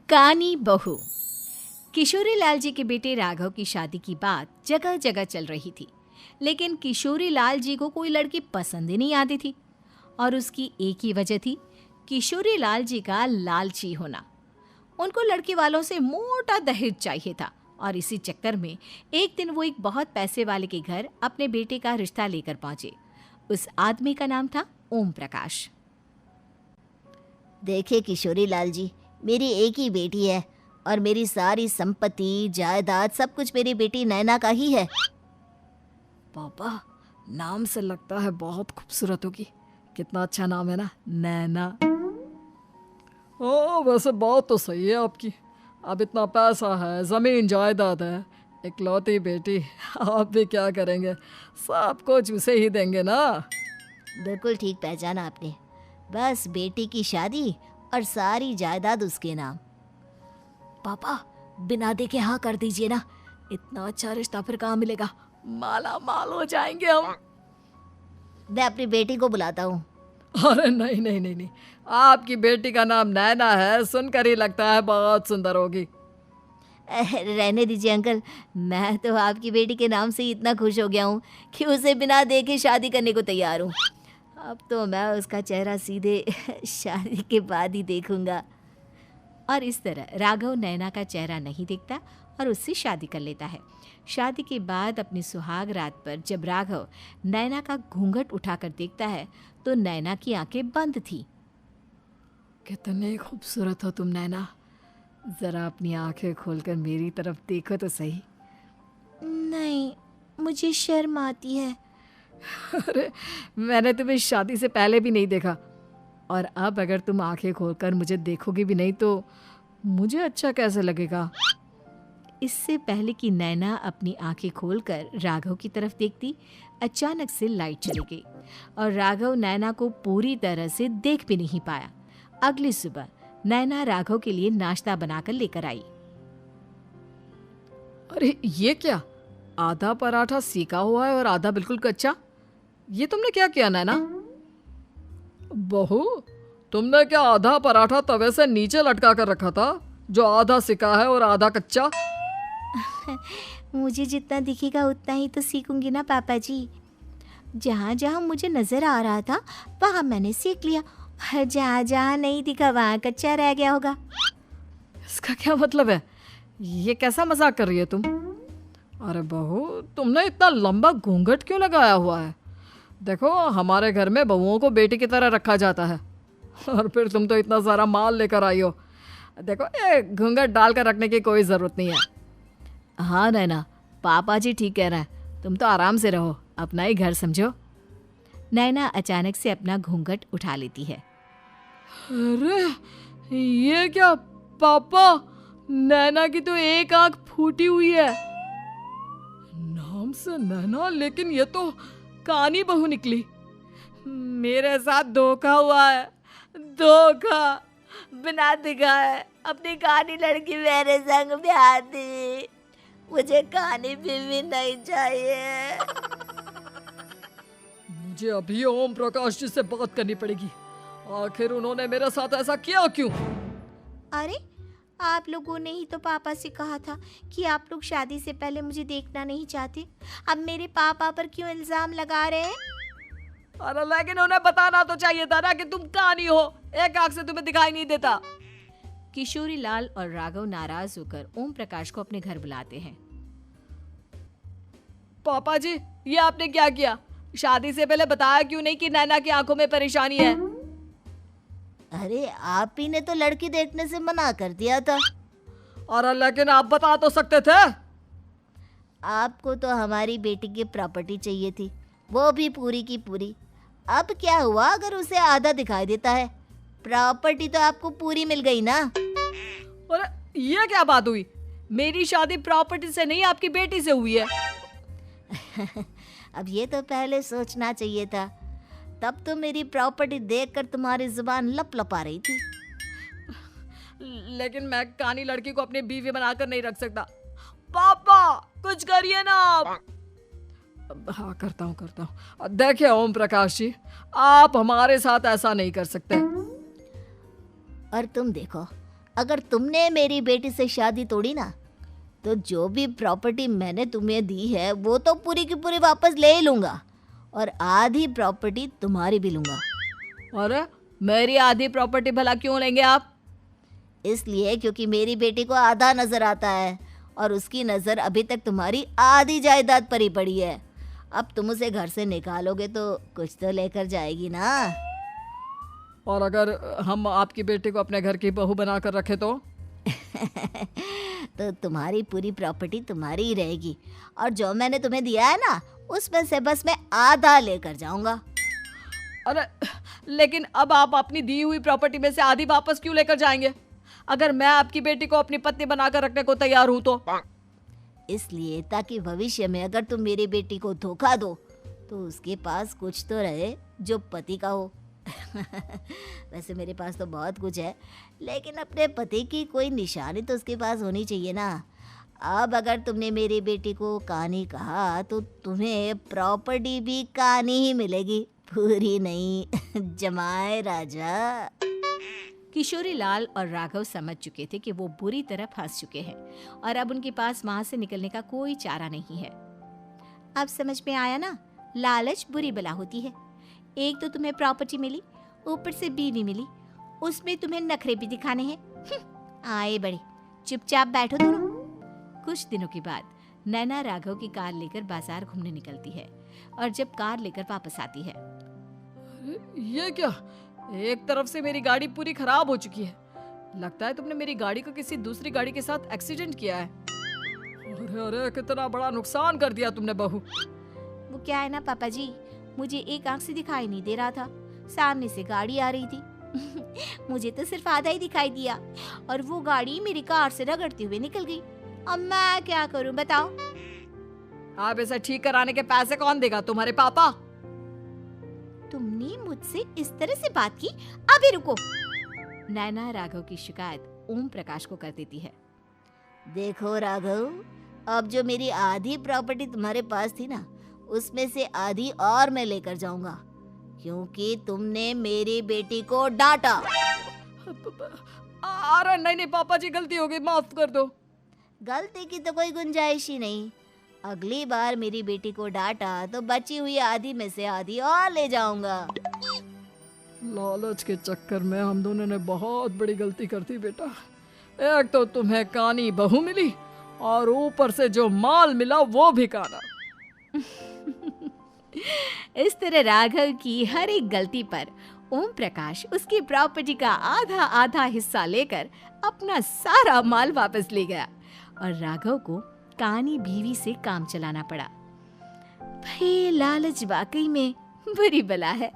कानी बहू। किशोरी लाल जी के बेटे राघव की शादी की बात जगह जगह चल रही थी, लेकिन किशोरी लाल जी को कोई लड़की पसंद ही नहीं आती थी। और उसकी एक ही वजह थी, किशोरी लाल जी का लालची होना। उनको लड़की वालों से मोटा दहेज चाहिए था और इसी चक्कर में एक दिन वो एक बहुत पैसे वाले के घर अपने बेटे का रिश्ता लेकर पहुंचे। उस आदमी का नाम था ओम प्रकाश। देखिए किशोरी लाल जी, मेरी एक ही बेटी है और मेरी सारी संपत्ति जायदाद सब कुछ मेरी बेटी नैना का ही है। पापा, नाम से लगता है बहुत खूबसूरत होगी। कितना अच्छा नाम है ना, नैना। ओ, वैसे बात तो सही है आपकी। अब इतना पैसा है, ज़मीन जायदाद है, इकलौती बेटी, आप भी क्या करेंगे? सब कुछ उसे ही देंगे ना। बिल्कुल ठीक पहचाना आपने। बस बेटी की शादी और सारी जायदाद उसके नाम। पापा, बिना देखे हाँ कर दीजिए ना। इतना अच्छा रिश्ता फिर कहाँ मिलेगा? माला माल हो जाएंगे हम। मैं अपनी बेटी को बुलाता हूँ। अरे नहीं नहीं नहीं नहीं, आपकी बेटी का नाम नैना है, सुनकर ही लगता है बहुत सुंदर होगी। रहने दीजिए अंकल, मैं तो आपकी बेटी के नाम से ही इतना खुश हो गया हूँ कि उसे बिना देखे शादी करने को तैयार हूँ। अब तो मैं उसका चेहरा सीधे शादी के बाद ही देखूंगा। और इस तरह राघव नैना का चेहरा नहीं देखता और उससे शादी कर लेता है। शादी के बाद अपनी सुहाग रात पर जब राघव नैना का घूंघट उठाकर देखता है तो नैना की आंखें बंद थी। कितनी खूबसूरत हो तुम नैना, जरा अपनी आंखें खोलकर मेरी तरफ देखो तो सही। नहीं, मुझे शर्म आती है। अरे, मैंने तुम्हें शादी से पहले भी नहीं देखा, और अब अगर तुम आंखें खोलकर मुझे देखोगी भी नहीं तो मुझे अच्छा कैसे लगेगा? इससे पहले कि नैना अपनी आंखें खोलकर राघव की तरफ देखती, अचानक से लाइट चली गई और राघव नैना को पूरी तरह से देख भी नहीं पाया। अगली सुबह नैना राघव के लिए नाश्ता बनाकर लेकर आई। अरे ये क्या, आधा पराठा सेका हुआ है और आधा बिल्कुल कच्चा। ये तुमने क्या किया नैना? बहू, तुमने क्या आधा पराठा तवे से नीचे लटका कर रखा था, जो आधा सेका है और आधा कच्चा? मुझे जितना दिखेगा उतना ही तो सीखूंगी ना पापा जी। जहाँ जहाँ मुझे नजर आ रहा था वहाँ मैंने सीख लिया, जहाँ जहाँ नहीं दिखा वहाँ कच्चा रह गया होगा। इसका क्या मतलब है? ये कैसा मजाक कर रही है तुम? अरे बहू, तुमने इतना लंबा घूंघट क्यों लगाया हुआ है? देखो, हमारे घर में बहुओं को बेटी की तरह रखा जाता है, और फिर तुम तो इतना सारा माल लेकर आई हो। देखो, ये घूंघट डालकर रखने की कोई ज़रूरत नहीं है। हाँ नैना, पापा जी ठीक कह रहे हैं, तुम तो आराम से रहो, अपना ही घर समझो। नैना अचानक से अपना घूंघट उठा लेती है। अरे ये क्या पापा, नैना की तो एक आंख फूटी हुई है। नाम से नैना, लेकिन ये तो कानी बहू निकली। मेरे साथ धोखा हुआ है, धोखा। बिना दिखाए अपनी कानी लड़की मेरे संग ब्याह दी। मुझे कानी बीवी नहीं चाहिए। मुझे अभी ओम प्रकाश जी से बात करनी पड़ेगी। आखिर उन्होंने मेरे साथ ऐसा किया क्यों? अरे, आप लोगों ने ही तो पापा से कहा था कि आप लोग शादी से पहले मुझे देखना नहीं चाहते। अब मेरे पापा पर क्यों इल्जाम लगा रहे हैं? अरे लेकिन उन्हें बताना तो चाहिए था ना कि तुम कानी हो, एक आंख से तुम्हें दिखाई नहीं देता। किशोरी लाल और राघव नाराज होकर ओम प्रकाश को अपने घर बुलाते हैं। पापा जी, ये आपने क्या किया? शादी से पहले बताया क्यों नहीं कि नैना की आंखों में परेशानी है? अरे, आप ही ने तो लड़की देखने से मना कर दिया था। और लेकिन आप बता तो सकते थे। आपको तो हमारी बेटी की प्रॉपर्टी चाहिए थी, वो भी पूरी की पूरी। अब क्या हुआ अगर उसे आधा दिखाई देता है? प्रॉपर्टी तो आपको पूरी मिल गई ना। अरे ये क्या बात हुई? मेरी शादी प्रॉपर्टी से नहीं, आपकी बेटी से हुई है। अब ये तो पहले सोचना चाहिए था। तब तो मेरी प्रॉपर्टी देखकर तुम्हारी जुबान लप लपा रही थी। लेकिन मैं कानी लड़की को अपनी बीवी बनाकर नहीं रख सकता। पापा, कुछ करिए ना आप। हाँ, करता हूँ। देखिए ओम प्रकाश जी, आप हमारे साथ ऐसा नहीं कर सकते। और तुम देखो, अगर तुमने मेरी बेटी से शादी तोड़ी ना, तो जो भी प्रॉपर्टी मैंने तुम्हें दी है वो तो पूरी की पूरी वापस ले ही लूँगा, और आधी प्रॉपर्टी तुम्हारी भी लूँगा। अरे मेरी आधी प्रॉपर्टी भला क्यों लेंगे आप? इसलिए क्योंकि मेरी बेटी को आधा नज़र आता है और उसकी नज़र अभी तक तुम्हारी आधी जायदाद पर ही पड़ी है। अब तुम उसे घर से निकालोगे तो कुछ तो लेकर जाएगी ना। और अगर हम आपकी बेटी को अपने घर की बहू बना कर रखे तो? तो तुम्हारी पूरी प्रॉपर्टी तुम्हारी ही रहेगी, और जो मैंने तुम्हें दिया है ना, उसमें से बस मैं आधा लेकर जाऊंगा। अरे लेकिन अब आप अपनी दी हुई प्रॉपर्टी में से आधी वापस क्यों लेकर जाएंगे? अगर मैं आपकी बेटी को अपनी पत्नी बनाकर रखने को तैयार हूं तो? इसलिए ताकि भविष्य में अगर तुम मेरी बेटी को धोखा दो तो उसके पास कुछ तो रहे जो पति का हो। वैसे मेरे पास तो बहुत कुछ है, लेकिन अपने पति की कोई निशानी तो उसके पास होनी चाहिए ना। अब अगर तुमने मेरी बेटी को कानी कहा तो तुम्हें प्रॉपर्टी भी कानी ही मिलेगी, पूरी नहीं। जमाए राजा। किशोरी लाल और राघव समझ चुके थे कि वो बुरी तरह फंस चुके हैं और अब उनके पास वहां से निकलने का कोई चारा नहीं है। अब समझ में आया ना, लालच बुरी बला होती है। एक तो तुम्हें प्रॉपर्टी मिली, ऊपर से बीवी मिली, उसमें तुम्हें नखरे भी दिखाने हैं। आए बड़े, चुपचाप बैठो दोनों। कुछ दिनों के बाद नैना राघव की कार लेकर बाजार घूमने निकलती है और जब कार लेकर वापस आती है, ये क्या? एक तरफ से मेरी गाड़ी पूरी खराब हो चुकी है। लगता है तुमने मेरी गाड़ी को किसी दूसरी गाड़ी के साथ एक्सीडेंट किया है। अरे अरे कितना बड़ा नुकसान कर दिया तुमने बहू। वो क्या है ना पापा जी, मुझे एक आंख से दिखाई नहीं दे रहा था, सामने से गाड़ी आ रही थी। मुझे तो सिर्फ आधा ही दिखाई दिया और वो गाड़ी मेरी कार से रगड़ते हुए निकल गई। अब मैं क्या करूं बताओ? आप इसे ठीक कराने के पैसे कौन देगा? तुम्हारे पापा? तुमने मुझसे इस तरह से बात की? अभी रुको। नैना राघव की शिकायत ओम प्रकाश को कर देती है। देखो राघव, अब जो मेरी आधी प्रॉपर्टी तुम्हारे पास थी ना, उसमें से आधी और मैं लेकर जाऊंगा, क्योंकि तुमने मेरी बेटी को डांटा। अरे नहीं नहीं पापा जी, गलती हो गई, माफ कर दो। गलती की तो कोई गुंजाइश ही नहीं। अगली बार मेरी बेटी को डांटा तो बची हुई आधी में से आधी और ले जाऊंगा। लालच के चक्कर में हम दोनों ने बहुत बड़ी गलती कर दी बेटा। एक तो तुम्हें कानी बहू मिली और ऊपर से जो माल मिला वो भी काना। इस तरह राघव की हर एक गलती पर ओम प्रकाश उसकी प्रॉपर्टी का आधा आधा हिस्सा लेकर अपना सारा माल वापस ले गया और राघव को कानी बीवी से काम चलाना पड़ा। भाई लालच वाकई में बुरी बला है।